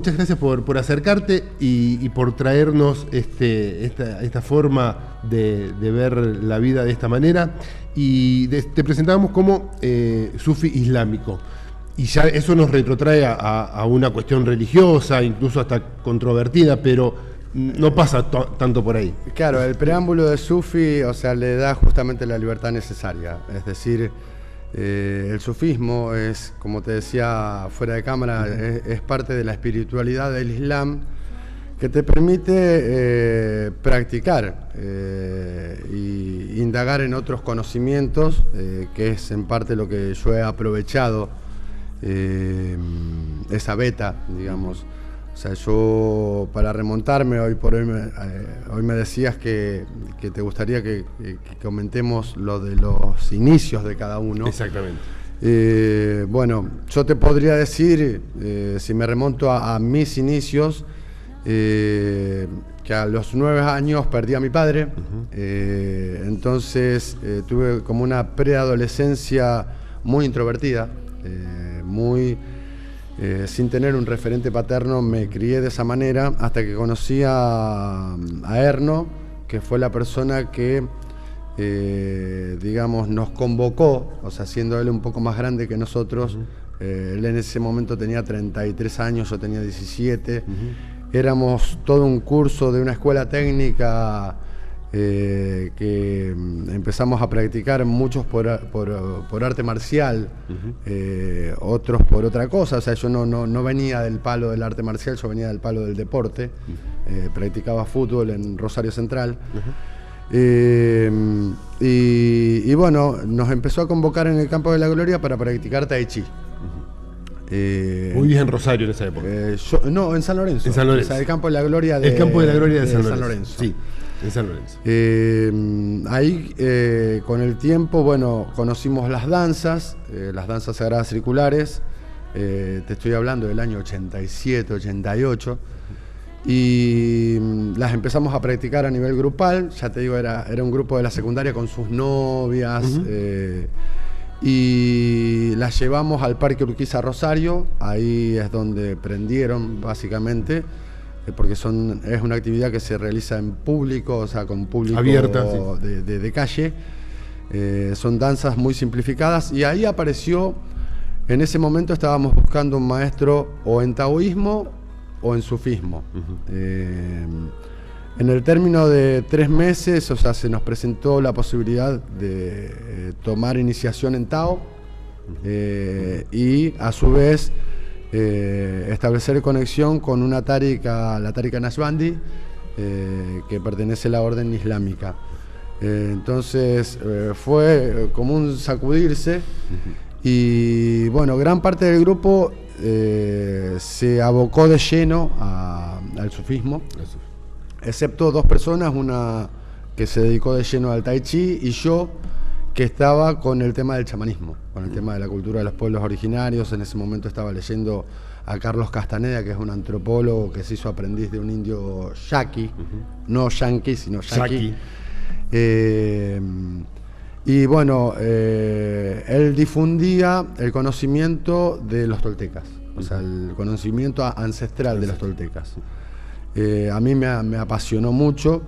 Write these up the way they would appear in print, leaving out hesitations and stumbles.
Muchas gracias por acercarte y por traernos esta forma de ver la vida de esta manera. Y te presentábamos como sufi islámico. Y ya eso nos retrotrae a una cuestión religiosa, incluso hasta controvertida, pero no pasa tanto por ahí. Claro, el preámbulo de sufi, o sea, le da justamente la libertad necesaria. Es decir, el sufismo es, como te decía fuera de cámara, es parte de la espiritualidad del Islam que te permite practicar e indagar en otros conocimientos, que es en parte lo que yo he aprovechado, esa beta, digamos. O sea, yo, para remontarme, hoy me decías que te gustaría que comentemos lo de los inicios de cada uno. Exactamente. Bueno, yo te podría decir, si me remonto a mis inicios, que a los 9 años perdí a mi padre. Entonces tuve como una preadolescencia muy introvertida, sin tener un referente paterno. Me crié de esa manera hasta que conocí a Erno, que fue la persona que, digamos, nos convocó, o sea, siendo él un poco más grande que nosotros. Él en ese momento tenía 33 años, yo tenía 17. Éramos todo un curso de una escuela técnica que empezamos a practicar, muchos por arte marcial, otros por otra cosa. O sea, yo no venía del palo del arte marcial, yo venía del palo del deporte. Practicaba fútbol en Rosario Central. Y bueno, nos empezó a convocar en el Campo de la Gloria para practicar Tai Chi. Muy en Rosario en esa época. No, en San Lorenzo. En San Lorenzo. O sea, el Campo de la Gloria de, el Campo de la Gloria de San Lorenzo. Sí, en San Lorenzo. Ahí, con el tiempo, bueno, conocimos las danzas sagradas circulares. Te estoy hablando del año 87, 88. Y las empezamos a practicar a nivel grupal. Ya te digo, era un grupo de la secundaria con sus novias. Y las llevamos al Parque Urquiza Rosario. Ahí es donde prendieron, básicamente, porque es una actividad que se realiza en público, o sea, con público abierta, sí. de calle. Son danzas muy simplificadas, y ahí apareció, en ese momento estábamos buscando un maestro o en taoísmo o en sufismo. En el término de 3 meses, o sea, se nos presentó la posibilidad de tomar iniciación en Tao, y a su vez establecer conexión con una tárika, la tárika Naqshbandi, que pertenece a la orden islámica. Entonces fue como un sacudirse, y bueno, gran parte del grupo se abocó de lleno al sufismo, excepto 2 personas, una que se dedicó de lleno al Tai Chi y yo, que estaba con el tema del chamanismo, con el tema de la cultura de los pueblos originarios. En ese momento estaba leyendo a Carlos Castaneda, que es un antropólogo que se hizo aprendiz de un indio yaqui, no yanqui, sino yaqui. Y bueno, él difundía el conocimiento de los toltecas, o sea, el conocimiento ancestral de los toltecas. A mí me apasionó mucho.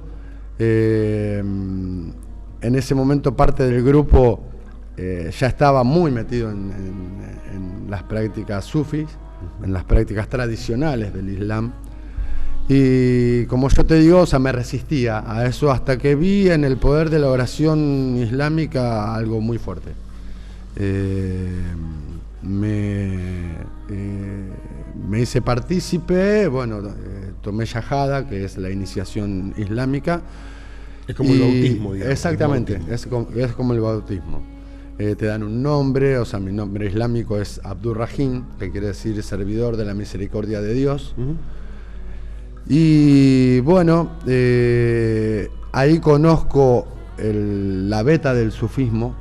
En ese momento parte del grupo ya estaba muy metido en las prácticas sufis, en las prácticas tradicionales del Islam. Y como yo te digo, o sea, me resistía a eso hasta que vi en el poder de la oración islámica algo muy fuerte. Me hice partícipe, bueno, tomé Shahada, que es la iniciación islámica. Es como el bautismo, digamos. Exactamente, es como el bautismo. Te dan un nombre, o sea, mi nombre islámico es Abdurrahim, que quiere decir servidor de la misericordia de Dios. Y bueno, ahí conozco la beta del sufismo,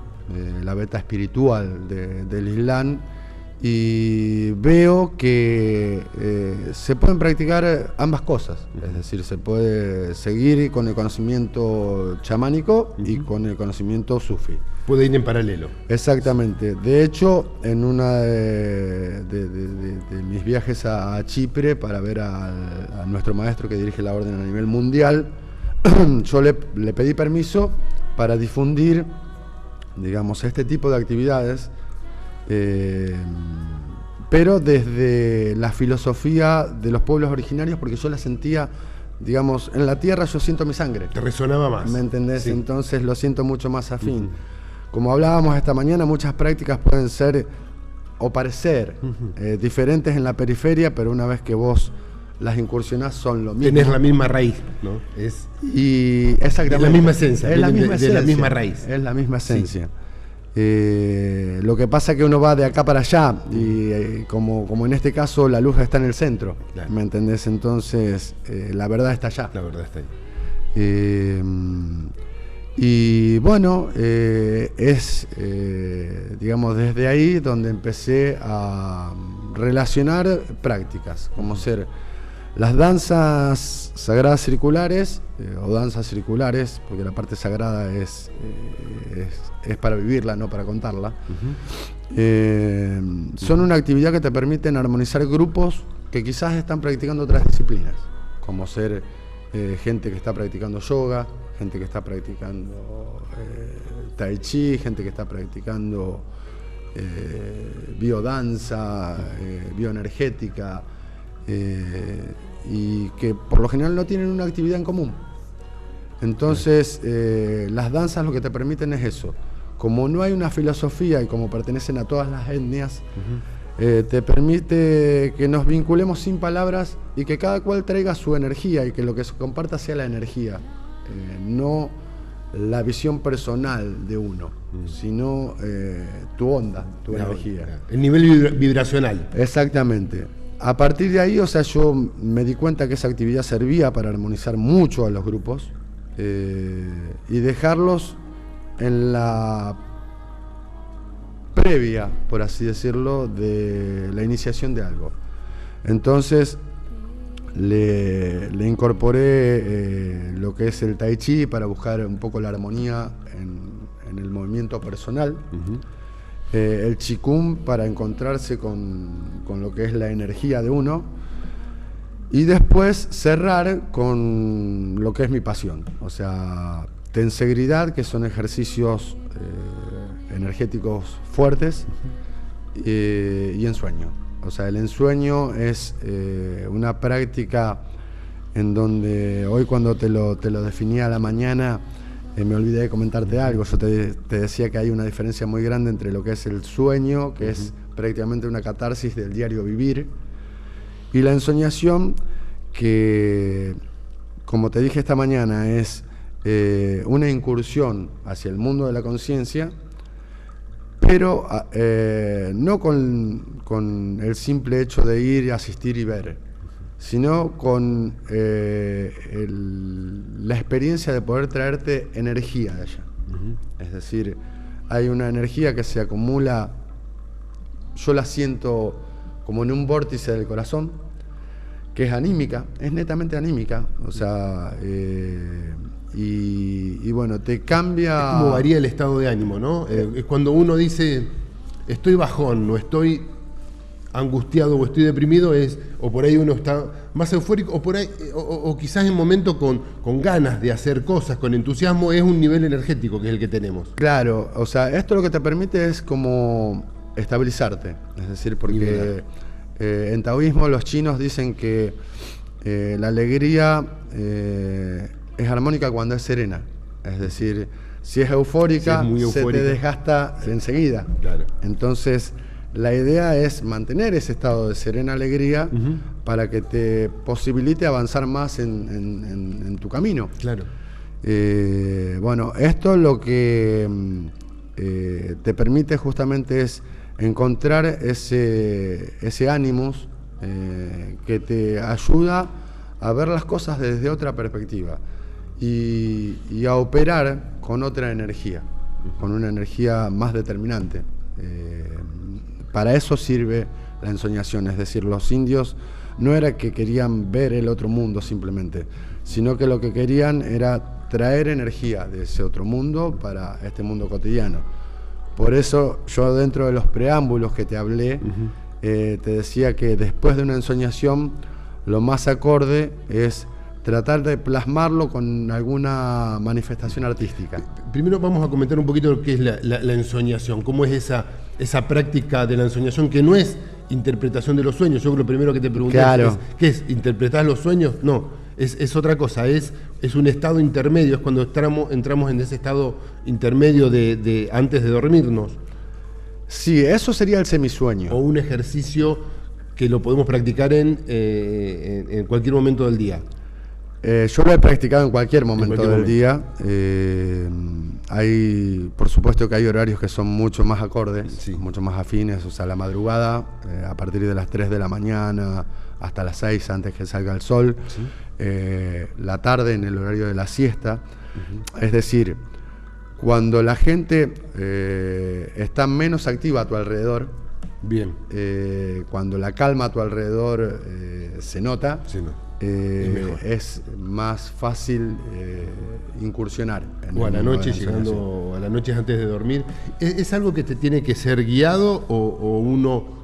la beta espiritual del Islam, y veo que se pueden practicar ambas cosas, es decir, se puede seguir con el conocimiento chamánico y con el conocimiento sufi. Puede ir en paralelo. Exactamente. De hecho, en una de mis viajes a Chipre para ver a nuestro maestro que dirige la orden a nivel mundial, yo le pedí permiso para difundir, digamos, este tipo de actividades, pero desde la filosofía de los pueblos originarios, porque yo la sentía, digamos, en la tierra yo siento mi sangre. Te resonaba más. ¿Me entendés? Sí. Entonces lo siento mucho más afín. Como hablábamos esta mañana, muchas prácticas pueden ser o parecer diferentes en la periferia, pero una vez que vos las incursionás son lo mismo. Tenés la misma raíz, ¿no? Y exactamente. Es la misma esencia. Es la misma esencia. De la misma raíz. Es la misma esencia. Lo que pasa es que uno va de acá para allá y como en este caso la luz está en el centro, claro. ¿Me entendés? Entonces la verdad está allá. La verdad está ahí. Y bueno, digamos, desde ahí donde empecé a relacionar prácticas, como ser las danzas sagradas circulares, o danzas circulares, porque la parte sagrada es para vivirla, no para contarla. Son una actividad que te permiten armonizar grupos que quizás están practicando otras disciplinas, como ser gente que está practicando yoga, gente que está practicando tai chi, gente que está practicando biodanza, bioenergética, y que por lo general no tienen una actividad en común. Entonces, las danzas lo que te permiten es eso. Como no hay una filosofía y como pertenecen a todas las etnias, te permite que nos vinculemos sin palabras y que cada cual traiga su energía y que lo que se comparta sea la energía, no la visión personal de uno, sino tu onda, tu energía. El nivel vibracional. Exactamente. A partir de ahí, o sea, yo me di cuenta que esa actividad servía para armonizar mucho a los grupos y dejarlos en la previa, por así decirlo, de la iniciación de algo. Entonces le incorporé lo que es el tai chi para buscar un poco la armonía en el movimiento personal, el qigong para encontrarse con lo que es la energía de uno, y después cerrar con lo que es mi pasión, o sea, tensegridad, que son ejercicios energéticos fuertes, y ensueño. O sea, el ensueño es una práctica en donde hoy cuando te lo definía a la mañana, me olvidé de comentarte algo. Yo te decía que hay una diferencia muy grande entre lo que es el sueño, que es prácticamente una catarsis del diario vivir, y la ensoñación, que, como te dije esta mañana, es una incursión hacia el mundo de la conciencia, pero no con el simple hecho de ir, asistir y ver, sino con la experiencia de poder traerte energía de allá. Es decir, hay una energía que se acumula, yo la siento como en un vórtice del corazón, que es anímica, es netamente anímica, o sea, y bueno, te cambia... Es como varía el estado de ánimo, ¿no? Es cuando uno dice, estoy bajón, o estoy angustiado, o estoy deprimido, o por ahí uno está más eufórico, o por ahí, o quizás en momentos con ganas de hacer cosas, con entusiasmo, es un nivel energético que es el que tenemos. Claro, o sea, esto lo que te permite es como estabilizarte, es decir, porque en taoísmo los chinos dicen que la alegría es armónica cuando es serena, es decir, si es eufórica, si es se te desgasta enseguida. Claro. Entonces, la idea es mantener ese estado de serena alegría para que te posibilite avanzar más en tu camino. Claro. Bueno, esto lo que te permite justamente es encontrar ese ánimos que te ayuda a ver las cosas desde otra perspectiva y a operar con otra energía, con una energía más determinante. para eso sirve la ensoñación. Es decir, los indios no era que querían ver el otro mundo simplemente, sino que lo que querían era traer energía de ese otro mundo para este mundo cotidiano. Por eso yo, dentro de los preámbulos que te hablé, te decía que después de una ensoñación lo más acorde es tratar de plasmarlo con alguna manifestación artística. Primero vamos a comentar un poquito lo que es la ensoñación, cómo es esa práctica de la ensoñación, que no es interpretación de los sueños. Yo creo que lo primero que te pregunté es, ¿qué es? ¿Interpretar los sueños? No, es otra cosa, es un estado intermedio, es cuando entramos en ese estado intermedio de antes de dormirnos. Sí, eso sería el semisueño. O un ejercicio que lo podemos practicar en cualquier momento del día. Yo lo he practicado en cualquier momento del día. Por supuesto que hay horarios que son mucho más acordes, sí, mucho más afines. O sea, la madrugada, a partir de las 3 de la mañana hasta las 6 antes que salga el sol. Sí. La tarde en el horario de la siesta. Es decir, cuando la gente está menos activa a tu alrededor, bien, cuando la calma a tu alrededor se nota, sí, no. Es más fácil incursionar. O a la noche, llegando a la noche antes de dormir. ¿Es algo que te tiene que ser guiado o uno,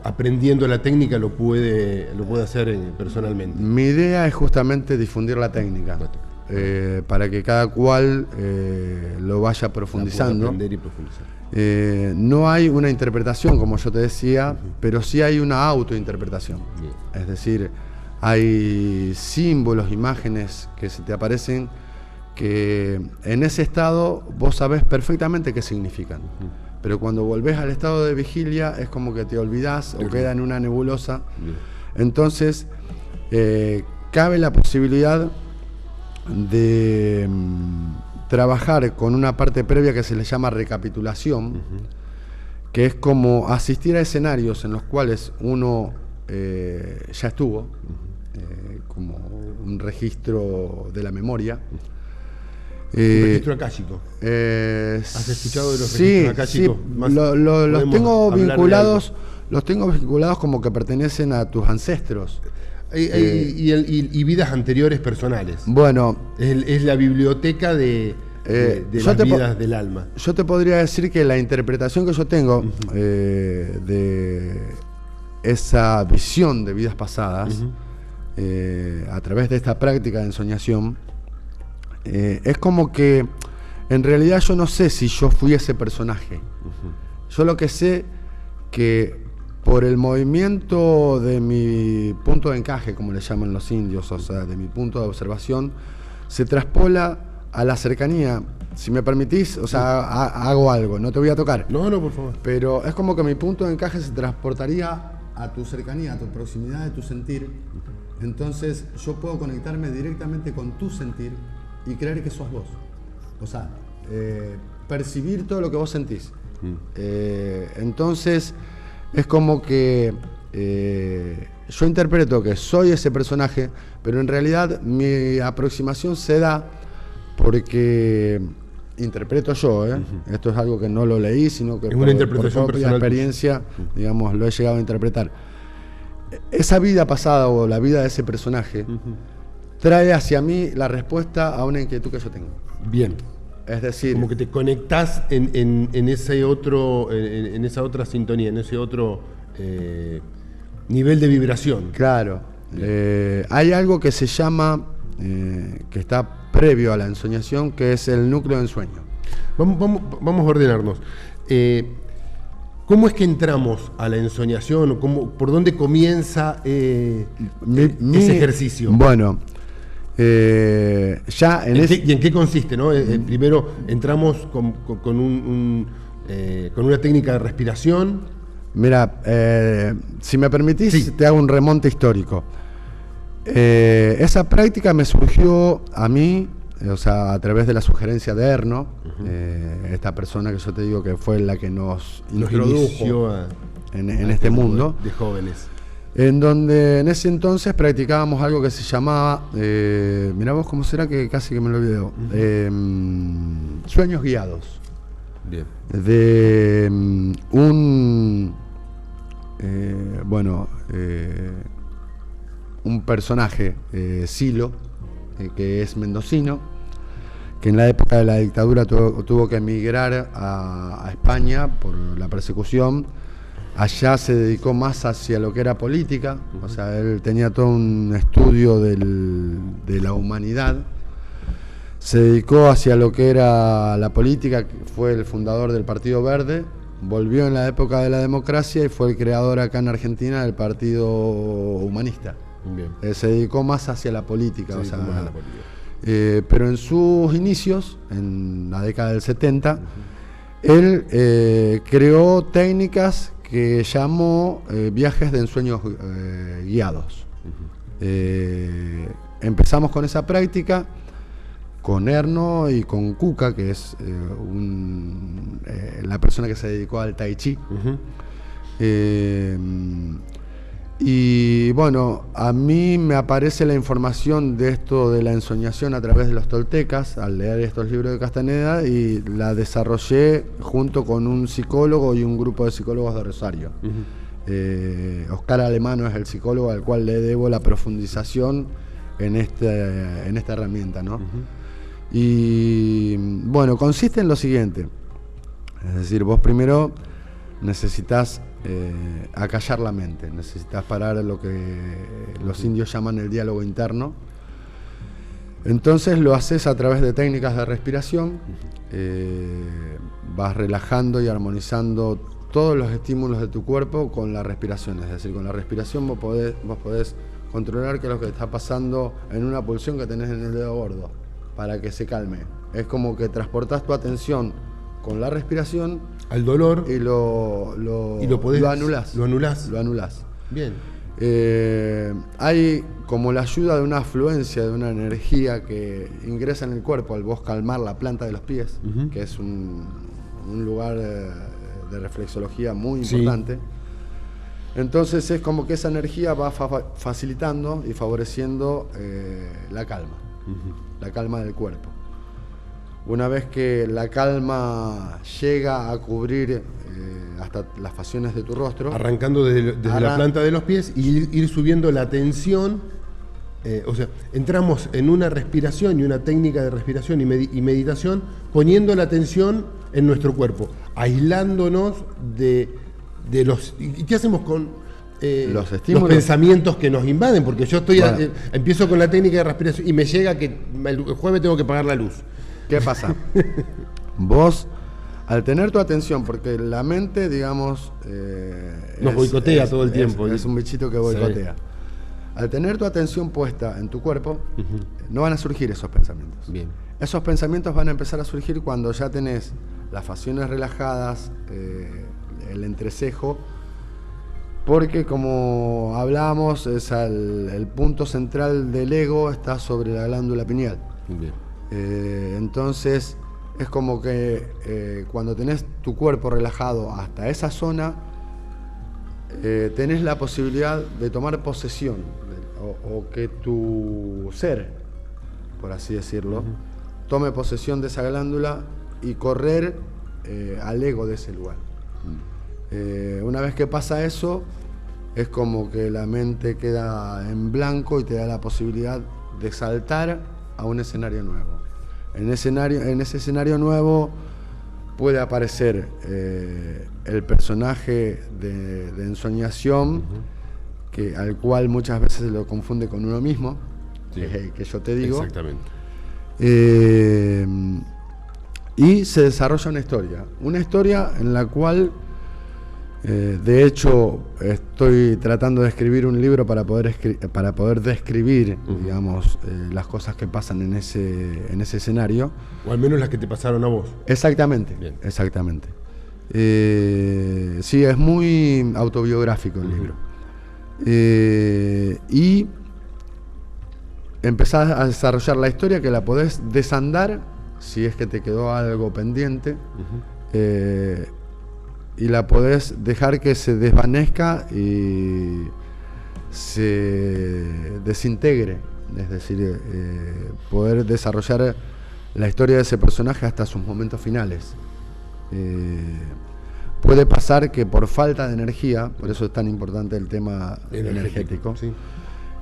aprendiendo la técnica, lo puede hacer personalmente? Mi idea es justamente difundir la técnica, para que cada cual lo vaya profundizando. Aprender y profundizar. No hay una interpretación, como yo te decía, pero sí hay una autointerpretación. Bien. Es decir, hay símbolos, imágenes que se te aparecen que en ese estado vos sabés perfectamente qué significan. Pero cuando volvés al estado de vigilia es como que te olvidás o queda en una nebulosa. Entonces, cabe la posibilidad de trabajar con una parte previa que se le llama recapitulación, que es como asistir a escenarios en los cuales uno ya estuvo, como un registro de la memoria. ¿Un registro acásico? ¿Has escuchado de los registros acásicos? Sí, los tengo vinculados como que pertenecen a tus ancestros. Y vidas anteriores personales. Bueno, es la biblioteca de las vidas del alma. Yo te podría decir que la interpretación que yo tengo de esa visión de vidas pasadas, a través de esta práctica de ensoñación, es como que en realidad yo no sé si yo fui ese personaje. Yo lo que sé que por el movimiento de mi punto de encaje, como le llaman los indios, o sea, de mi punto de observación, se traspola a la cercanía. Si me permitís, o sea, hago algo, no te voy a tocar. No, por favor. Pero es como que mi punto de encaje se transportaría a tu cercanía, a tu proximidad de tu sentir. Entonces yo puedo conectarme directamente con tu sentir y creer que sos vos. O sea, percibir todo lo que vos sentís. Entonces es como que yo interpreto que soy ese personaje, pero en realidad mi aproximación se da porque interpreto yo, Esto es algo que no lo leí, sino que es una interpretación por propia experiencia, digamos, lo he llegado a interpretar. Esa vida pasada o la vida de ese personaje trae hacia mí la respuesta a una inquietud que yo tengo. Bien. Es decir, como que te conectás en ese otro, en esa otra sintonía, en ese otro nivel de vibración. Claro. Hay algo que se llama, que está previo a la ensoñación, que es el núcleo de ensueño. Vamos a ordenarnos. ¿Cómo es que entramos a la ensoñación? ¿Por dónde comienza ese ejercicio? Bueno, ¿y en qué consiste, no? Primero entramos con una técnica de respiración. Mira, si me permitís, sí, te hago un remonte histórico. Esa práctica me surgió a mí, o sea, a través de la sugerencia de Erno, esta persona que yo te digo que fue la que nos introdujo en este mundo de jóvenes. En donde en ese entonces practicábamos algo que se llamaba, mirá vos cómo será que casi que me lo olvidé, sueños guiados. Bien. De un un personaje, Silo, que es mendocino, que en la época de la dictadura tuvo que emigrar a España por la persecución. Allá se dedicó más hacia lo que era política, o sea, él tenía todo un estudio de la humanidad. Se dedicó hacia lo que era la política, fue el fundador del Partido Verde, volvió en la época de la democracia y fue el creador acá en Argentina del Partido Humanista. Bien. Se dedicó más hacia la política, Se o sea, dedicó más a la política. Pero en sus inicios, en la década del 70, él creó técnicas que llamó viajes de ensueños guiados. Empezamos con esa práctica, con Erno y con Cuca, que es la persona que se dedicó al Tai Chi. Y bueno, a mí me aparece la información de esto de la ensoñación a través de los toltecas, al leer estos libros de Castaneda, y la desarrollé junto con un psicólogo y un grupo de psicólogos de Rosario. Oscar Alemano es el psicólogo al cual le debo la profundización en esta herramienta, ¿no? Y bueno, consiste en lo siguiente, es decir, vos primero necesitas acallar la mente, necesitas parar lo que los indios llaman el diálogo interno. Entonces lo haces a través de técnicas de respiración, vas relajando y armonizando todos los estímulos de tu cuerpo con la respiración, es decir, con la respiración vos podés controlar qué es lo que está pasando en una pulsión que tenés en el dedo gordo, para que se calme. Es como que transportás tu atención con la respiración al dolor y lo anulás. Lo anulás. Lo anulás. Bien. Hay como la ayuda de una afluencia, de una energía que ingresa en el cuerpo al vos calmar la planta de los pies, que es un lugar de reflexología muy importante. Sí. Entonces es como que esa energía va facilitando y favoreciendo la calma del cuerpo. Una vez que la calma llega a cubrir hasta las facciones de tu rostro, arrancando desde la planta de los pies y ir subiendo la tensión, o sea, entramos en una respiración y una técnica de respiración y meditación poniendo la atención en nuestro cuerpo, aislándonos de los... ¿Y qué hacemos con los estímulos? Los pensamientos que nos invaden? Porque yo empiezo con la técnica de respiración y me llega que el jueves tengo que apagar la luz. ¿Qué pasa? Vos, al tener tu atención, porque la mente, digamos... nos boicotea todo el tiempo. Es un bichito que boicotea. Sí. Al tener tu atención puesta en tu cuerpo, no van a surgir esos pensamientos. Bien. Esos pensamientos van a empezar a surgir cuando ya tenés las facciones relajadas, el entrecejo, porque como hablábamos, el punto central del ego está sobre la glándula pineal. Bien. Entonces es como que cuando tenés tu cuerpo relajado hasta esa zona, tenés la posibilidad de tomar posesión o que tu ser, por así decirlo, tome posesión de esa glándula y correr al ego de ese lugar. Una vez que pasa eso, es como que la mente queda en blanco y te da la posibilidad de saltar a un escenario nuevo. En ese escenario nuevo puede aparecer el personaje de ensoñación, al cual muchas veces se lo confunde con uno mismo, sí, que yo te digo. Exactamente. Y se desarrolla una historia en la cual, de hecho, estoy tratando de escribir un libro para poder describir, digamos, las cosas que pasan en ese escenario. O al menos las que te pasaron a vos. Exactamente. Bien. Exactamente. Sí, es muy autobiográfico el libro. Y empezás a desarrollar la historia, que la podés desandar si es que te quedó algo pendiente. Y la podés dejar que se desvanezca y se desintegre, es decir, poder desarrollar la historia de ese personaje hasta sus momentos finales. puede pasar que por falta de energía, por eso es tan importante el tema energético, sí.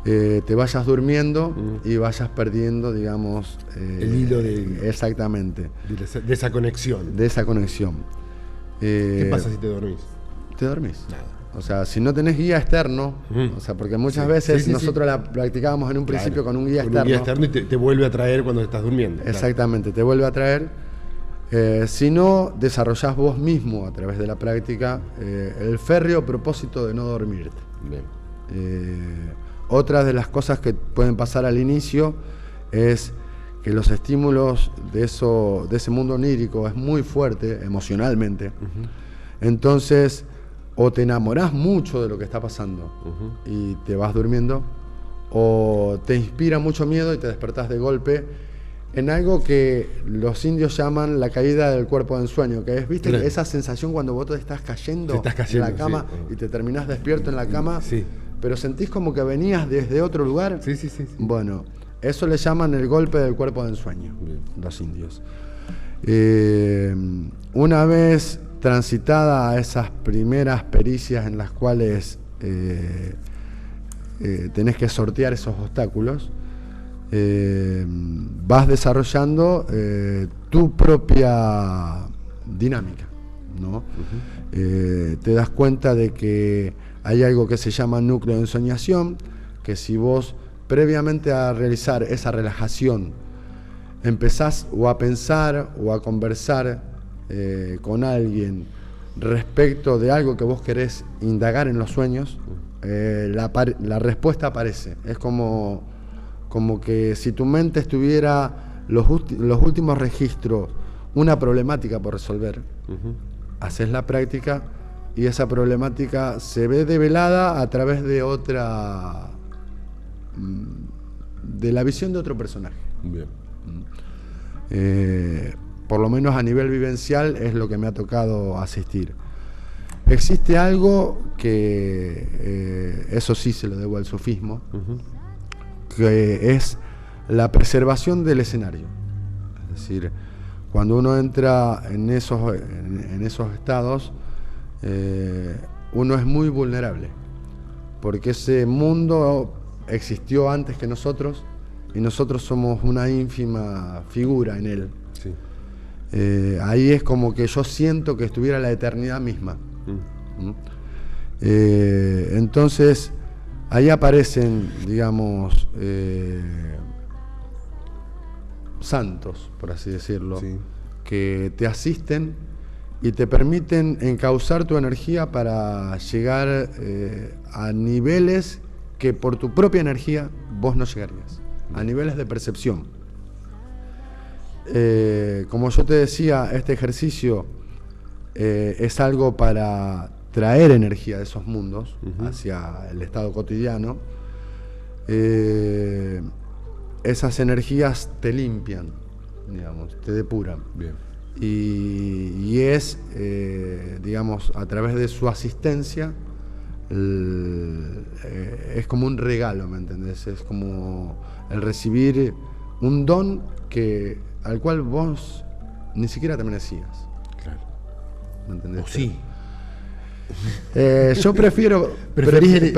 Te vayas durmiendo y vayas perdiendo, digamos... el hilo de... Exactamente. De esa conexión. De esa conexión. ¿Qué pasa si te dormís? Te dormís. Nada. O sea, si no tenés guía externo, o sea, porque muchas veces nosotros la practicábamos en un principio con un guía externo. Un guía externo y te vuelve a traer cuando estás durmiendo. Exactamente, te vuelve a traer. Si no, desarrollás vos mismo a través de la práctica el férreo propósito de no dormirte. Bien. Otra de las cosas que pueden pasar al inicio es que los estímulos de ese mundo onírico es muy fuerte emocionalmente. Entonces, o te enamorás mucho de lo que está pasando y te vas durmiendo, o te inspira mucho miedo y te despertás de golpe en algo que los indios llaman la caída del cuerpo de ensueño, que es, ¿viste? Esa sensación cuando vos te estás cayendo en la cama y te terminás despierto en la cama, pero sentís como que venías desde otro lugar. Sí. Bueno, eso le llaman el golpe del cuerpo de ensueño, los indios. Una vez transitada esas primeras pericias en las cuales tenés que sortear esos obstáculos, vas desarrollando tu propia dinámica, ¿no? Te das cuenta de que hay algo que se llama núcleo de ensoñación, que si vos previamente a realizar esa relajación empezás o a pensar o a conversar con alguien respecto de algo que vos querés indagar en los sueños, la respuesta aparece. Es como que si tu mente estuviera los últimos registros, una problemática por resolver, haces la práctica y esa problemática se ve develada a través de de la visión de otro personaje. Bien. Por lo menos a nivel vivencial es lo que me ha tocado asistir. Existe algo que, eso sí se lo debo al sufismo, que es la preservación del escenario. Es decir, cuando uno entra en esos estados, uno es muy vulnerable, porque ese mundo existió antes que nosotros y nosotros somos una ínfima figura en él. Sí. Ahí es como que yo siento que estuviera la eternidad misma. Entonces, ahí aparecen, digamos, santos, por así decirlo, que te asisten y te permiten encauzar tu energía para llegar a niveles que por tu propia energía vos no llegarías, a niveles de percepción. Como yo te decía, este ejercicio es algo para traer energía de esos mundos hacia el estado cotidiano. Esas energías te limpian, digamos, te depuran. Bien. Y es, digamos, a través de su asistencia, es como un regalo, ¿me entendés? Es como el recibir un don al cual vos ni siquiera te merecías. Claro. ¿Me entendés? O sí. Yo prefiero elegir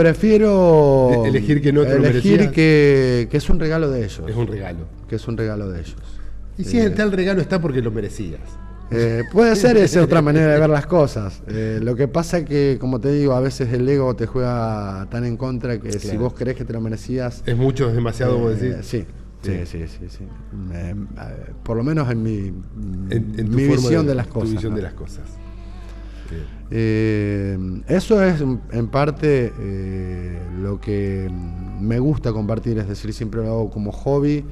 que no te lo merecías. que es un regalo de ellos. Es un regalo. Que es un regalo de ellos. Y si está el regalo está porque lo merecías. Puede ser, esa otra manera de ver las cosas. Lo que pasa es que, como te digo, a veces el ego te juega tan en contra que si vos crees que te lo merecías... Es mucho, es demasiado, vos decís. Sí. Por lo menos en mi visión de las cosas. Tu visión de las cosas. Eso es en parte lo que me gusta compartir, es decir, siempre lo hago como hobby.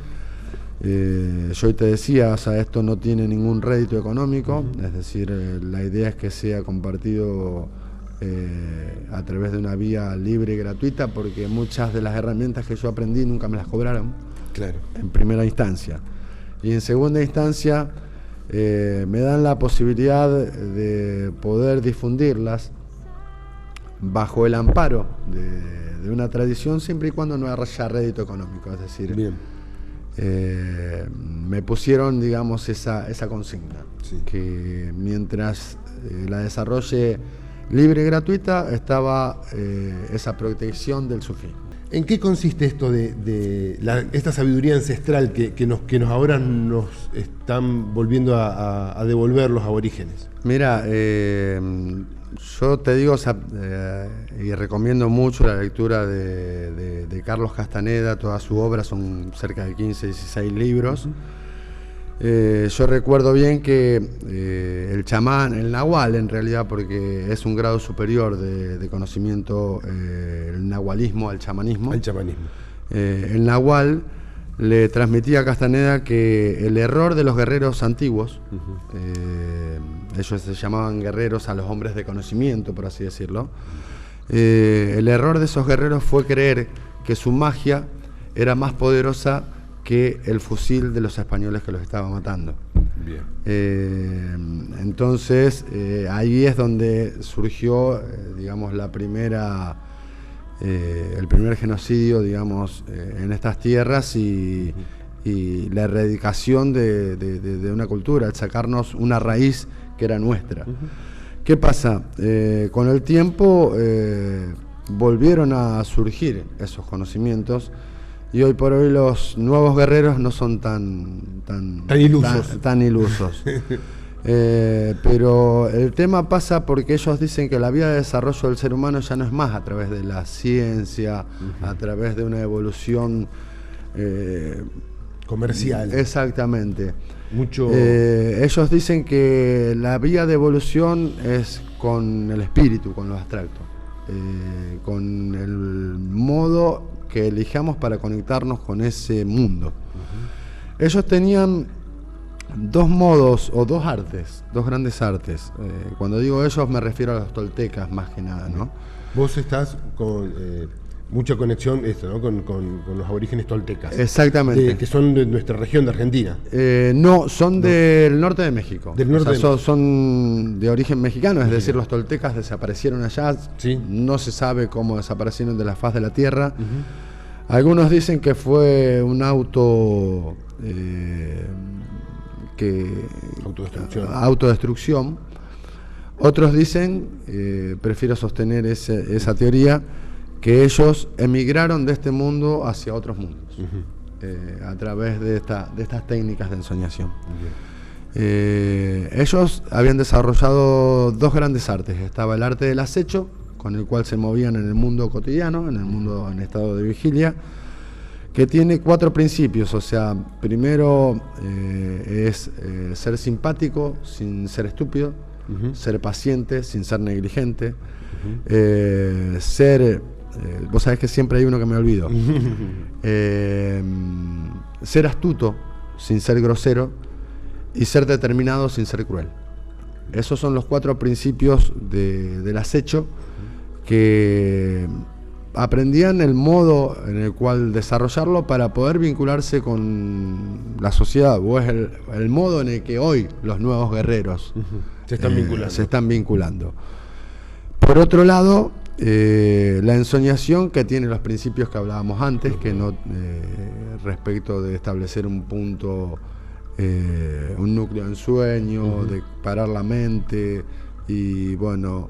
Yo te decía, o sea, esto no tiene ningún rédito económico, es decir, la idea es que sea compartido a través de una vía libre y gratuita, porque muchas de las herramientas que yo aprendí nunca me las cobraron. Claro. En primera instancia. Y en segunda instancia me dan la posibilidad de poder difundirlas bajo el amparo de una tradición, siempre y cuando no haya rédito económico, es decir... Bien. me pusieron, digamos, esa consigna, Sí. que mientras la desarrolle libre y gratuita, estaba esa protección del sufí. ¿En qué consiste esto de esta sabiduría ancestral que nos ahora nos están volviendo a devolver los aborígenes? Mira, yo te digo, y recomiendo mucho la lectura de Carlos Castaneda. Toda su obra, son cerca de 15, 16 libros. Yo recuerdo bien que el chamán, el nahual en realidad, porque es un grado superior de conocimiento, el nahualismo al chamanismo. Al chamanismo. El nahual le transmitía a Castaneda que el error de los guerreros antiguos, ellos se llamaban guerreros a los hombres de conocimiento, por así decirlo, el error de esos guerreros fue creer que su magia era más poderosa que el fusil de los españoles que los estaba matando. Bien. Entonces, ahí es donde surgió, digamos, el primer genocidio, digamos, en estas tierras y la erradicación de una cultura, el sacarnos una raíz que era nuestra. ¿Qué pasa? Con el tiempo volvieron a surgir esos conocimientos. Y hoy por hoy los nuevos guerreros no son tan ilusos. Tan ilusos. Pero el tema pasa porque ellos dicen que la vía de desarrollo del ser humano ya no es más a través de la ciencia, a través de una evolución comercial. Exactamente. Mucho. Ellos dicen que la vía de evolución es con el espíritu, con lo abstracto, con el modo que elijamos para conectarnos con ese mundo. Ellos tenían dos modos o dos artes, dos grandes artes. Cuando digo ellos me refiero a los toltecas más que nada, ¿no? Vos estás con mucha conexión ¿no? con los aborígenes toltecas. Exactamente. Que son de nuestra región de Argentina. No, son del norte de México. Del norte de México. Son de origen mexicano, es decir, los toltecas desaparecieron allá. Sí. No se sabe cómo desaparecieron de la faz de la tierra. Algunos dicen que fue un autodestrucción. Otros dicen, prefiero sostener esa teoría, que ellos emigraron de este mundo hacia otros mundos, a través de estas técnicas de ensoñación. Ellos habían desarrollado dos grandes artes. Estaba el arte del acecho, con el cual se movían en el mundo cotidiano, en el mundo en estado de vigilia, que tiene 4 principios. O sea, primero es ser simpático sin ser estúpido, ser paciente sin ser negligente, vos sabés que siempre hay uno que me olvido, ser astuto sin ser grosero y ser determinado sin ser cruel. Esos son los 4 principios del acecho, que aprendían el modo en el cual desarrollarlo para poder vincularse con la sociedad, o es el modo en el que hoy los nuevos guerreros se están vinculando. Por otro lado, la ensoñación, que tiene los principios que hablábamos antes, que no respecto de establecer un punto, un núcleo de ensueño, de parar la mente y bueno,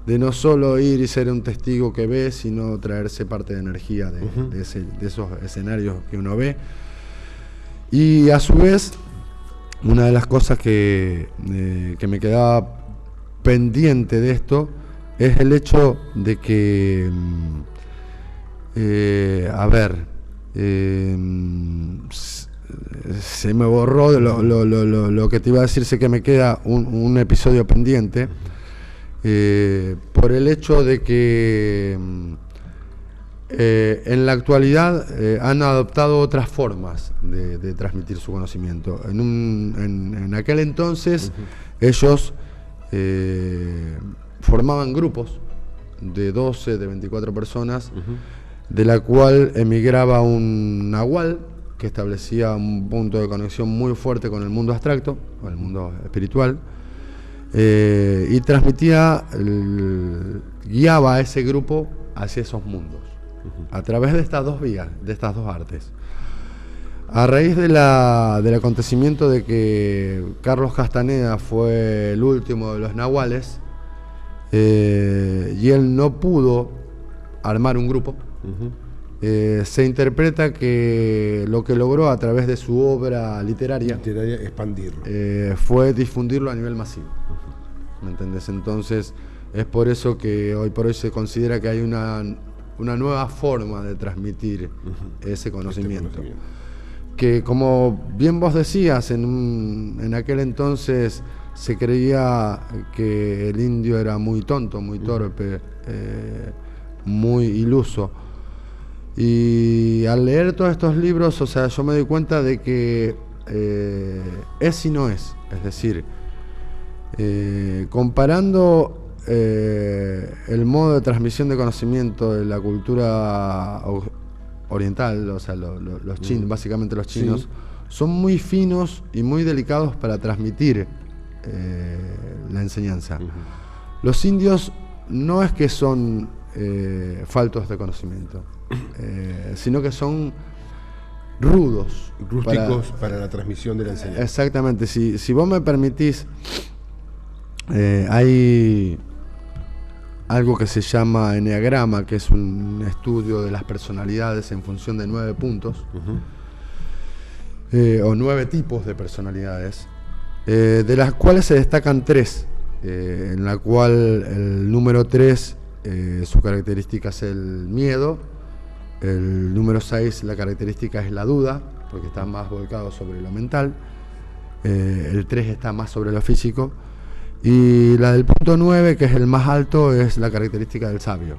de no solo ir y ser un testigo que ve, sino traerse parte de energía de esos escenarios que uno ve. Y a su vez, una de las cosas que me quedaba pendiente de esto es el hecho de que, se me borró de lo que te iba a decir. Sé que me queda un episodio pendiente, por el hecho de que en la actualidad han adoptado otras formas de transmitir su conocimiento. En aquel entonces ellos formaban grupos de 12, de 24 personas, de la cual emigraba un nahual que establecía un punto de conexión muy fuerte con el mundo abstracto, con el mundo espiritual, y transmitía, guiaba a ese grupo hacia esos mundos, a través de estas dos vías, de estas dos artes. A raíz del acontecimiento de que Carlos Castaneda fue el último de los nahuales, y él no pudo armar un grupo, se interpreta que lo que logró a través de su obra literaria expandirlo, fue difundirlo a nivel masivo. ¿Me entendés? Entonces es por eso que hoy por hoy se considera que hay una nueva forma de transmitir ese conocimiento. Que, como bien vos decías, en aquel entonces se creía que el indio era muy tonto, muy torpe, muy iluso. Y al leer todos estos libros, o sea, yo me doy cuenta de que es y no es. Es decir, comparando el modo de transmisión de conocimiento de la cultura oriental, o sea, los chinos, básicamente los chinos, sí, son muy finos y muy delicados para transmitir la enseñanza. Los indios no es que son faltos de conocimiento, sino que son rudos. Rústicos para la transmisión de la enseñanza. Exactamente. Si vos me permitís, hay algo que se llama eneagrama, que es un estudio de las personalidades en función de 9 puntos, o 9 tipos de personalidades, de las cuales se destacan 3, en la cual el número 3, su característica es el miedo, el número 6, la característica es la duda, porque está más volcado sobre lo mental, el 3 está más sobre lo físico, y la del punto 9, que es el más alto, es la característica del sabio.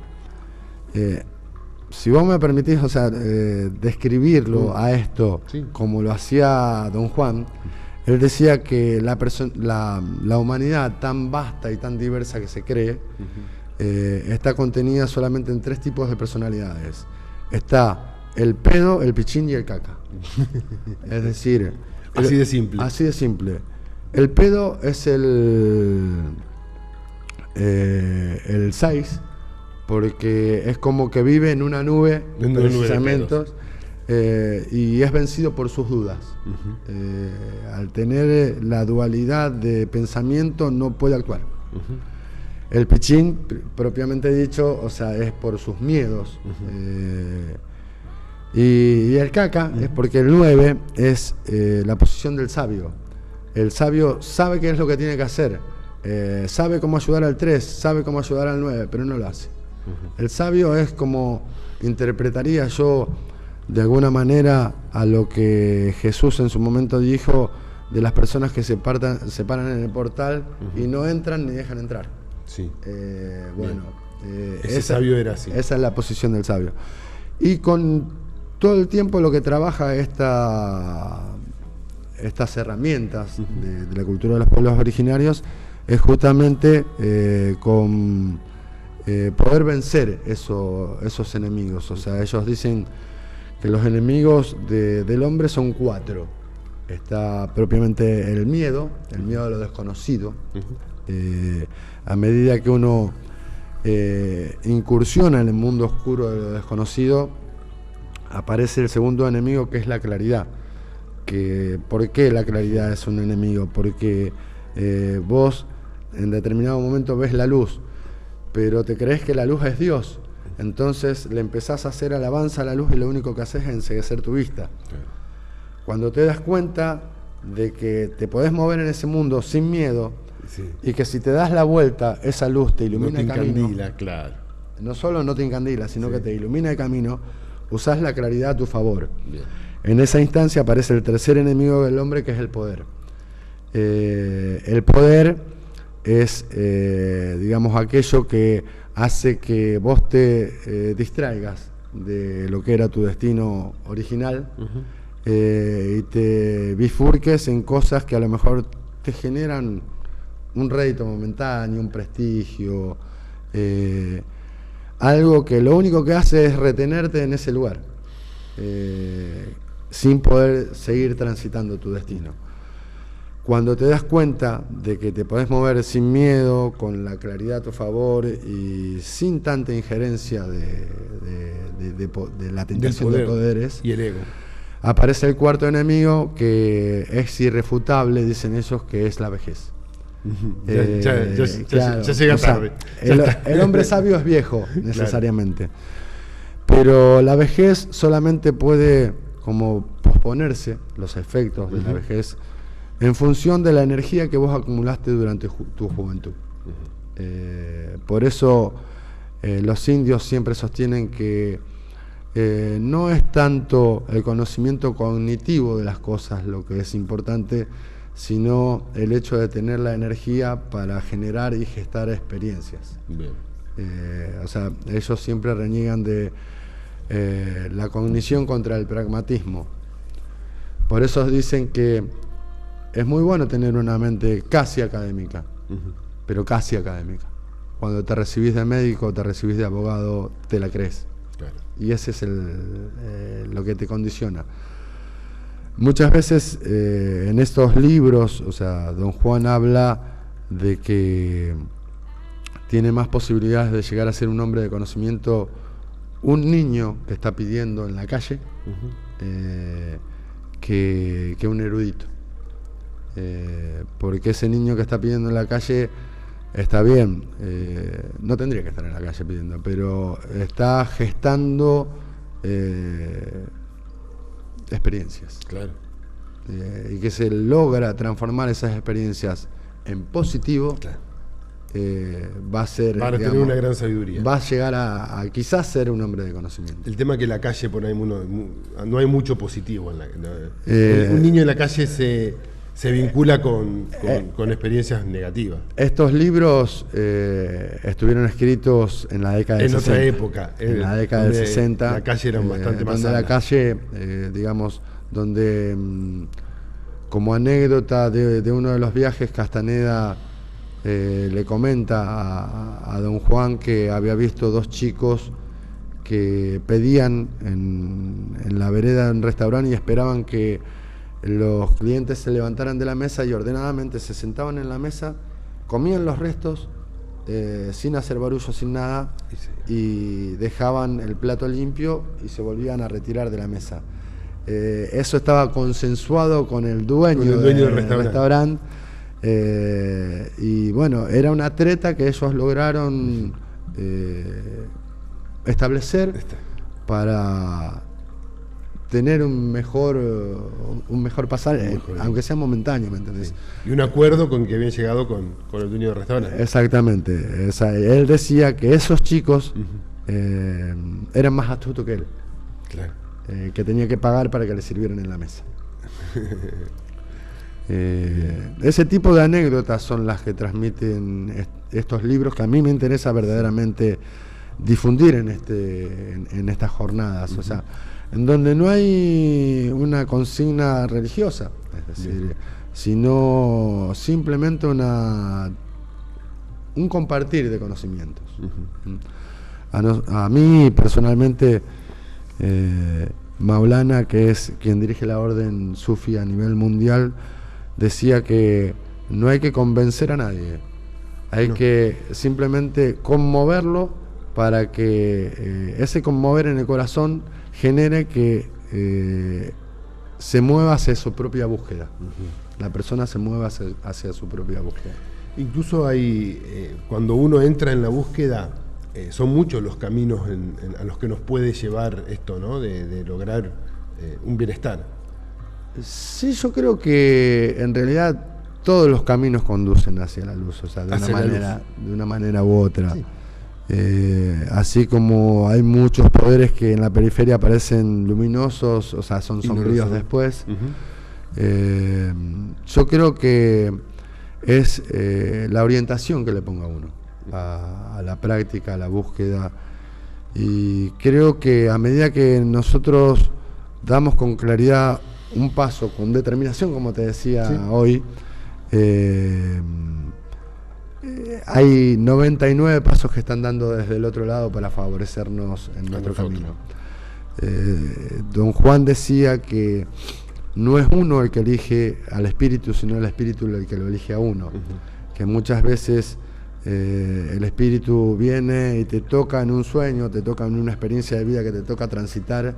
Si vos me permitís, o sea, describirlo a esto, sí, como lo hacía Don Juan, él decía que la humanidad tan vasta y tan diversa que se cree, está contenida solamente en 3 tipos de personalidades. Está el pedo, el pichín y el caca. Es decir, así de simple. Así de simple. El pedo es el 6, porque es como que vive en una nube de pensamientos, y es vencido por sus dudas. Al tener la dualidad de pensamiento no puede actuar. El pichín, propiamente dicho, o sea, es por sus miedos. Y el caca es porque el 9 es la posición del sabio. El sabio sabe qué es lo que tiene que hacer, sabe cómo ayudar al 3, sabe cómo ayudar al 9, pero no lo hace. El sabio es como interpretaría yo de alguna manera a lo que Jesús en su momento dijo de las personas que se paran en el portal y no entran ni dejan entrar. Sí. Ese sabio era así. Esa es la posición del sabio. Y con todo el tiempo lo que trabaja estas herramientas de la cultura de los pueblos originarios es justamente con poder vencer esos enemigos. O sea, ellos dicen que los enemigos del hombre son 4. Está propiamente el miedo a lo desconocido. A medida que uno incursiona en el mundo oscuro de lo desconocido, aparece el segundo enemigo, que es la claridad. ¿Por qué la claridad es un enemigo? Porque vos en determinado momento ves la luz, pero te crees que la luz es Dios. Entonces le empezás a hacer alabanza a la luz y lo único que haces es enceguecer tu vista. Cuando te das cuenta de que te podés mover en ese mundo sin miedo, y que si te das la vuelta, esa luz te ilumina el camino. Encandila, claro. No solo no te encandila, sino que te ilumina el camino, usás la claridad a tu favor. Bien. En esa instancia aparece el tercer enemigo del hombre, que es el poder. El poder es, digamos, aquello que hace que vos te distraigas de lo que era tu destino original, y te bifurques en cosas que a lo mejor te generan un rédito momentáneo, un prestigio, algo que lo único que hace es retenerte en ese lugar, sin poder seguir transitando tu destino. Cuando te das cuenta de que te podés mover sin miedo, con la claridad a tu favor y sin tanta injerencia de la tentación de poderes y el ego, aparece el cuarto enemigo, que es irrefutable, dicen ellos, que es la vejez. Ya llega tarde. El hombre sabio es viejo, necesariamente. Pero la vejez solamente puede como posponerse los efectos de la vejez en función de la energía que vos acumulaste durante tu juventud. Por eso los indios siempre sostienen que no es tanto el conocimiento cognitivo de las cosas lo que es importante, sino el hecho de tener la energía para generar y gestar experiencias. Bien. O sea, ellos siempre reniegan de la cognición contra el pragmatismo. Por eso dicen que es muy bueno tener una mente casi académica, pero casi académica. Cuando te recibís de médico, te recibís de abogado, te la crees. Claro. Y ese es lo que te condiciona. Muchas veces en estos libros, o sea, Don Juan habla de que tiene más posibilidades de llegar a ser un hombre de conocimiento un niño que está pidiendo en la calle que un erudito. Porque ese niño que está pidiendo en la calle está bien, no tendría que estar en la calle pidiendo, pero está gestando experiencias. Claro. Y que se logra transformar esas experiencias en positivo, claro. Va a ser, van a tener una gran sabiduría. Va a llegar a quizás ser un hombre de conocimiento. El tema es que la calle por ahí no hay mucho positivo en un niño en la calle se vincula con experiencias negativas. Estos libros estuvieron escritos en la década del 60. En otra época. En la década del 60. La calle era bastante más sana. La calle, digamos, donde como anécdota de uno de los viajes, Castaneda le comenta a don Juan que había visto dos chicos que pedían en la vereda de un restaurante y esperaban que los clientes se levantaran de la mesa y ordenadamente se sentaban en la mesa, comían los restos sin hacer barullo, sin nada, y dejaban el plato limpio y se volvían a retirar de la mesa. Eso estaba consensuado con el dueño del restaurante. Y bueno, era una treta que ellos lograron establecer para tener un mejor pasar, aunque sea momentáneo, ¿me entendés? Sí. Y un acuerdo con que habían llegado con el dueño del restaurante. Exactamente. Él decía que esos chicos eran más astutos que él. Claro. Que tenía que pagar para que le sirvieran en la mesa. Ese tipo de anécdotas son las que transmiten estos libros que a mí me interesa verdaderamente difundir en estas jornadas, o sea, en donde no hay una consigna religiosa, es decir, sino simplemente un compartir de conocimientos. A mí personalmente, Maulana, que es quien dirige la orden sufi a nivel mundial, decía que no hay que convencer a nadie, hay que simplemente conmoverlo para que ese conmover en el corazón genere que se mueva hacia su propia búsqueda. La persona se mueva hacia su propia búsqueda. Incluso hay, cuando uno entra en la búsqueda, son muchos los caminos a los que nos puede llevar esto, ¿no? De lograr un bienestar. Sí, yo creo que en realidad todos los caminos conducen hacia la luz, o sea, de una manera u otra. Sí. Así como hay muchos poderes que en la periferia parecen luminosos, o sea, son sombríos después. Yo creo que es la orientación que le ponga uno a la práctica, a la búsqueda, y creo que a medida que nosotros damos con claridad un paso, con determinación, como te decía hoy, hay 99 pasos que están dando desde el otro lado para favorecernos en nuestro camino. Don Juan decía que no es uno el que elige al espíritu, sino el espíritu el que lo elige a uno. Que muchas veces el espíritu viene y te toca en un sueño, te toca en una experiencia de vida que te toca transitar,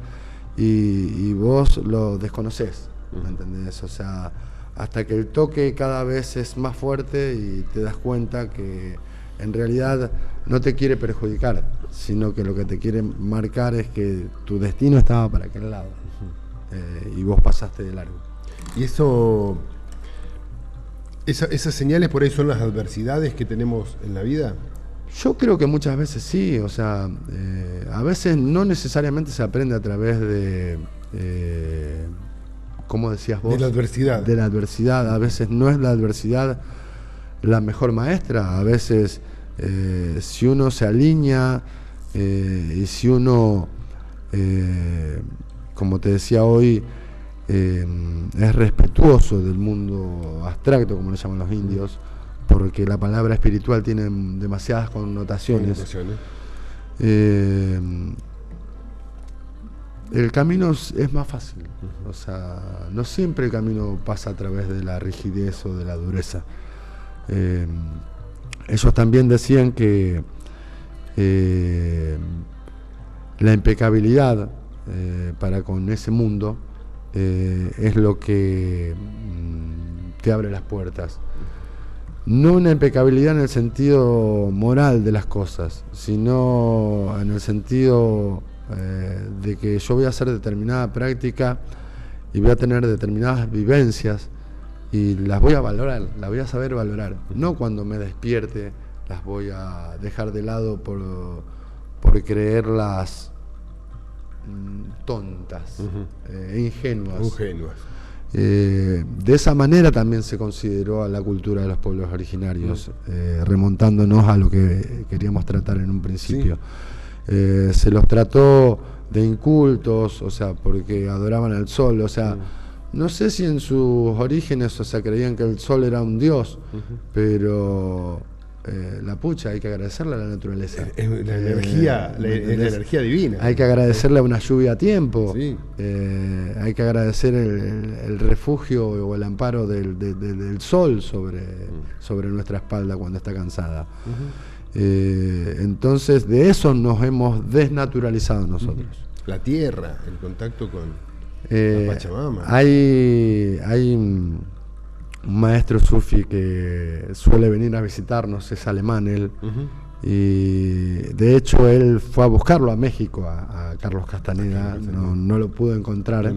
y vos lo desconocés, ¿me entendés? O sea, hasta que el toque cada vez es más fuerte y te das cuenta que en realidad no te quiere perjudicar, sino que lo que te quiere marcar es que tu destino estaba para aquel lado, y vos pasaste de largo. Y eso, esas señales por ahí son las adversidades que tenemos en la vida. Yo creo que muchas veces sí, o sea, a veces no necesariamente se aprende a través de, ¿cómo decías vos? De la adversidad. De la adversidad, a veces no es la adversidad la mejor maestra, a veces si uno se alinea y si uno, como te decía hoy, es respetuoso del mundo abstracto, como lo llaman los indios, porque la palabra espiritual tiene demasiadas connotaciones. El camino es más fácil. O sea, no siempre el camino pasa a través de la rigidez o de la dureza. Ellos también decían que la impecabilidad para con ese mundo es lo que te abre las puertas. No una impecabilidad en el sentido moral de las cosas, sino en el sentido de que yo voy a hacer determinada práctica y voy a tener determinadas vivencias y las voy a valorar, las voy a saber valorar. No cuando me despierte las voy a dejar de lado por creerlas tontas, ingenuas. De esa manera también se consideró a la cultura de los pueblos originarios, remontándonos a lo que queríamos tratar en un principio. Se los trató de incultos, o sea, porque adoraban al sol, o sea, no sé si en sus orígenes, o sea, creían que el sol era un dios, pero la pucha, hay que agradecerle a la naturaleza. Es la energía, es la energía divina. Hay que agradecerle a una lluvia a tiempo. Sí. Hay que agradecer el refugio o el amparo del sol sobre nuestra espalda cuando está cansada. Entonces, de eso nos hemos desnaturalizado nosotros. La tierra, el contacto con la Pachamama. Hay un maestro sufi que suele venir a visitarnos, es alemán él, y de hecho él fue a buscarlo a México, a Carlos Castaneda, no lo pudo encontrar,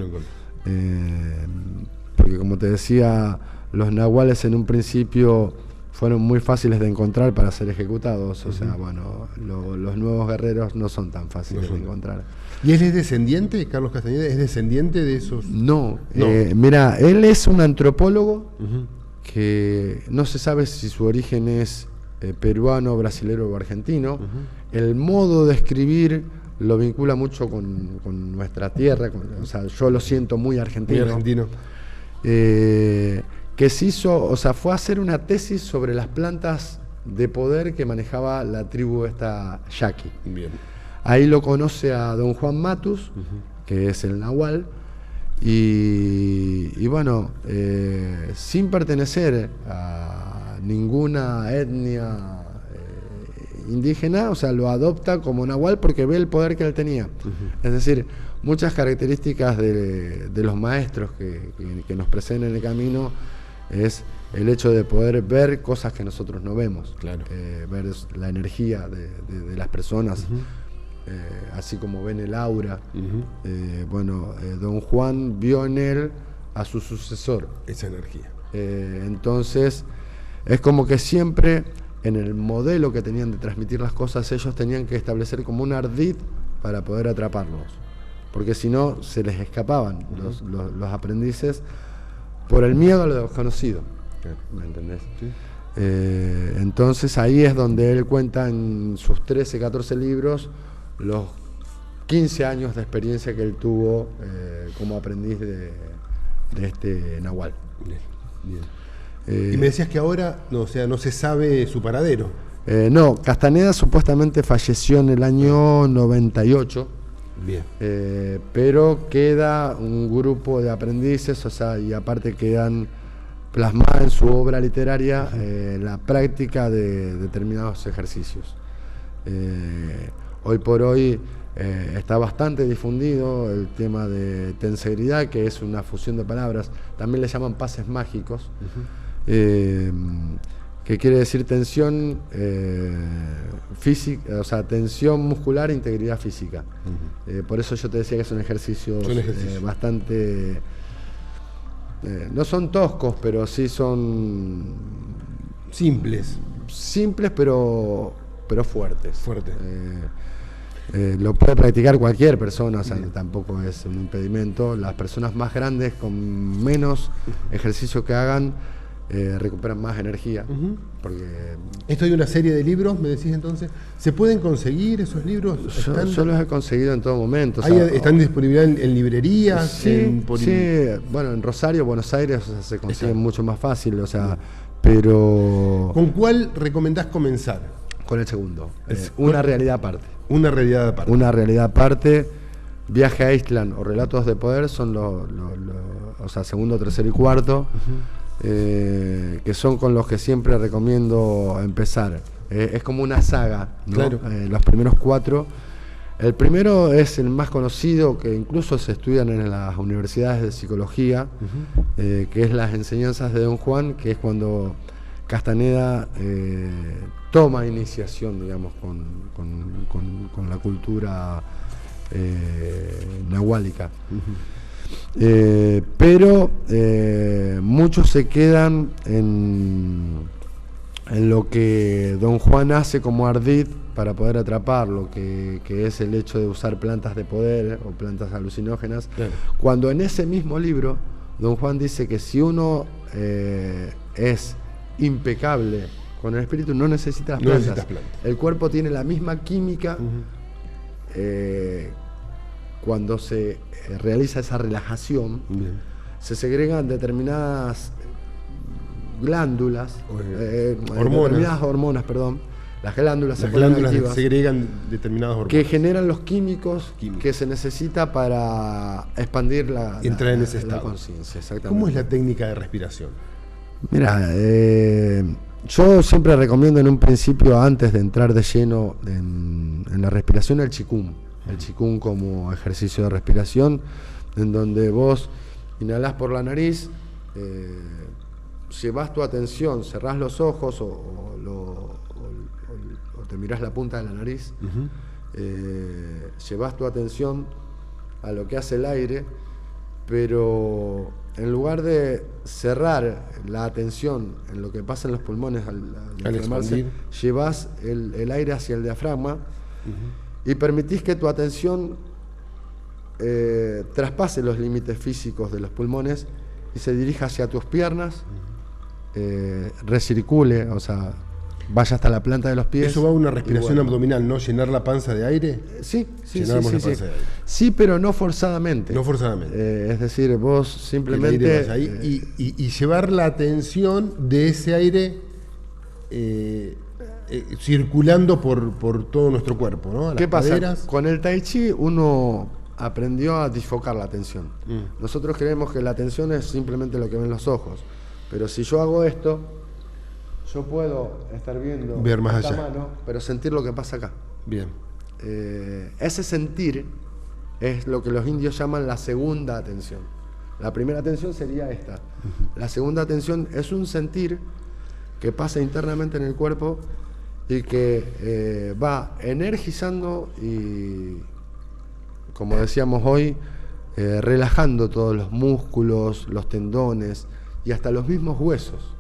porque como te decía, los nahuales en un principio fueron muy fáciles de encontrar para ser ejecutados, o sea, bueno, los nuevos guerreros no son tan fáciles de encontrar. ¿Y él es descendiente, Carlos Castañeda, es descendiente de esos? No. Mira, él es un antropólogo que no se sabe si su origen es peruano, brasilero o argentino. El modo de escribir lo vincula mucho con nuestra tierra, o sea, yo lo siento muy argentino. Muy argentino. Que se hizo, o sea, fue a hacer una tesis sobre las plantas de poder que manejaba la tribu esta yaqui. Bien. Ahí lo conoce a don Juan Matus, que es el nahual, y bueno, sin pertenecer a ninguna etnia indígena, o sea, lo adopta como nahual porque ve el poder que él tenía. Es decir, muchas características de los maestros que nos preceden en el camino es el hecho de poder ver cosas que nosotros no vemos, claro. Ver la energía de las personas, así como ven el aura. Don Juan vio en él a su sucesor. Esa energía. Entonces, es como que siempre en el modelo que tenían de transmitir las cosas, ellos tenían que establecer como un ardid para poder atraparlos, porque si no, se les escapaban los aprendices por el miedo a lo desconocido. ¿Me entendés? Sí. Entonces ahí es donde él cuenta en sus 13, 14 libros los 15 años de experiencia que él tuvo como aprendiz de este nahual. Bien. Y me decías que ahora no se sabe su paradero. No, Castaneda supuestamente falleció en el año 98. Bien. Pero queda un grupo de aprendices, o sea, y aparte quedan plasmadas en su obra literaria la práctica de determinados ejercicios. Hoy por hoy está bastante difundido el tema de tensegridad, que es una fusión de palabras. También le llaman pases mágicos, que quiere decir tensión física, o sea, tensión muscular e integridad física. Por eso yo te decía que son ejercicios bastante... no son toscos, pero sí son... Simples, pero fuertes. fuertes. Lo puede practicar cualquier persona, o sea, tampoco es un impedimento. Las personas más grandes, con menos ejercicio que hagan, recuperan más energía. Porque Esto hay una serie de libros, me decís entonces. ¿Se pueden conseguir esos libros? yo los he conseguido en todo momento. ¿Están disponibles en librerías? Sí, bueno, en Rosario, Buenos Aires, o sea, se consiguen mucho más fácil, o sea, pero... ¿Con cuál recomendás comenzar? Con el segundo. Una realidad aparte. Una realidad aparte. Una realidad aparte. Viaje a Island o Relatos de Poder son o sea, segundo, tercero y cuarto, que son con los que siempre recomiendo empezar. Es como una saga, ¿no? Claro. Los primeros 4. El primero es el más conocido, que incluso se estudian en las universidades de psicología, que es Las enseñanzas de Don Juan, que es cuando Castaneda toma iniciación, digamos, con la cultura nahuálica. Pero muchos se quedan en lo que Don Juan hace como ardid para poder atraparlo, que es el hecho de usar plantas de poder o plantas alucinógenas, Claro. Cuando en ese mismo libro Don Juan dice que si uno es impecable con el espíritu, no necesita las plantas. El cuerpo tiene la misma química cuando se realiza esa relajación. Se segregan determinadas glándulas, determinadas hormonas, perdón. Las glándulas segregan determinadas hormonas que generan los químicos que se necesita para expandir entrar en ese estado. Conciencia. Exactamente. ¿Cómo es la técnica de respiración? Mira, yo siempre recomiendo en un principio, antes de entrar de lleno en la respiración, el Qigong. El Qigong como ejercicio de respiración, en donde vos inhalás por la nariz, llevas tu atención, cerrás los ojos o te mirás la punta de la nariz, llevas tu atención a lo que hace el aire, pero en lugar de cerrar la atención en lo que pasa en los pulmones al expandir, llevas el aire hacia el diafragma y permitís que tu atención traspase los límites físicos de los pulmones y se dirija hacia tus piernas, recircule, o sea, vaya hasta la planta de los pies. Eso va a una respiración abdominal, ¿no? ¿Llenar la panza de aire? Sí. Llenamos la panza de aire. Sí, pero no forzadamente. No forzadamente. Es decir, vos simplemente... Ahí, y llevar la atención de ese aire circulando por todo nuestro cuerpo, ¿no? ¿Qué pasa? Con el Tai Chi uno aprendió a disfocar la atención. Nosotros creemos que la atención es simplemente lo que ven los ojos. Pero si yo hago esto, yo puedo estar viendo ver más esta allá, mano, pero sentir lo que pasa acá. Bien. Ese sentir es lo que los indios llaman la segunda atención. La primera atención sería esta. La segunda atención es un sentir que pasa internamente en el cuerpo y que va energizando y, como decíamos hoy, relajando todos los músculos, los tendones y hasta los mismos huesos.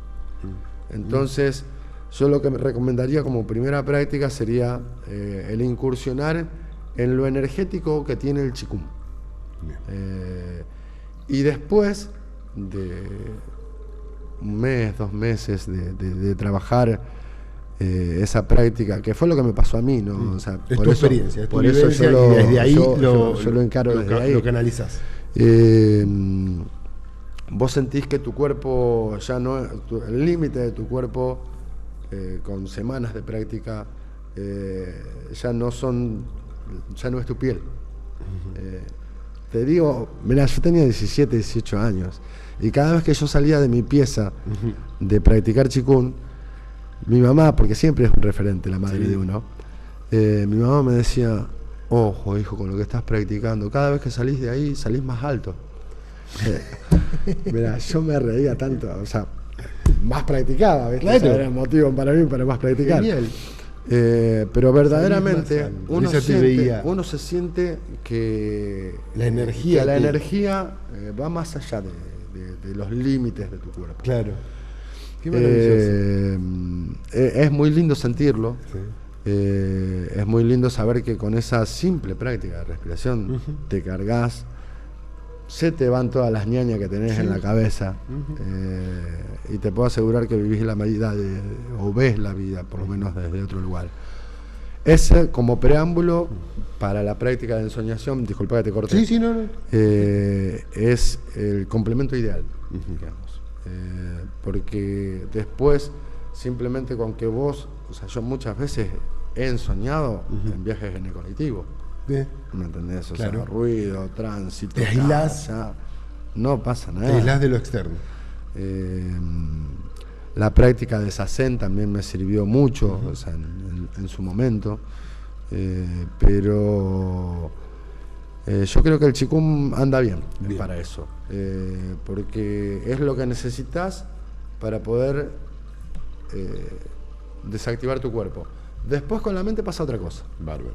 Entonces, yo lo que me recomendaría como primera práctica sería el incursionar en lo energético que tiene el Qigong. Y después de un mes, 2 meses de trabajar esa práctica, que fue lo que me pasó a mí, ¿no? O sea, es tu experiencia, es tu vivencia, yo y desde ahí yo lo encaro desde ahí. Lo canalizás. Vos sentís que tu cuerpo ya no, el límite de tu cuerpo, con semanas de práctica, ya no es tu piel. Te digo, mirá, yo tenía 17, 18 años, y cada vez que yo salía de mi pieza de practicar Qigong, mi mamá, porque siempre es un referente la madre de uno, mi mamá me decía, ojo, hijo, con lo que estás practicando. Cada vez que salís de ahí, salís más alto. Mira, yo me reía tanto, o sea, más practicaba, ¿viste? Claro. O sea, era el motivo para mí para más practicar. Genial. Pero verdaderamente veía. uno se siente que La energía la que- energía va más allá de los límites de tu cuerpo. Claro. Qué maravilloso. Es muy lindo sentirlo. Sí. Es muy lindo saber que con esa simple práctica de respiración te cargas, se te van todas las ñañas que tenés en la cabeza, y te puedo asegurar que vivís la vida o ves la vida por lo menos desde otro lugar. Ese como preámbulo para la práctica de ensoñación, disculpa que te corté, Sí, sí, no. es el complemento ideal, digamos. Porque después simplemente con que vos, o sea, yo muchas veces he ensoñado en viajes en el colectivo. ¿Me entendés? O Claro. sea, ruido, tránsito, Te aislás. casa, no pasa nada. Te aislás de lo externo. La práctica de Zazen también me sirvió mucho, o sea, en su momento. Pero yo creo que el Qigong anda bien para eso. Porque es lo que necesitas para poder desactivar tu cuerpo. Después con la mente pasa otra cosa. Bárbaro.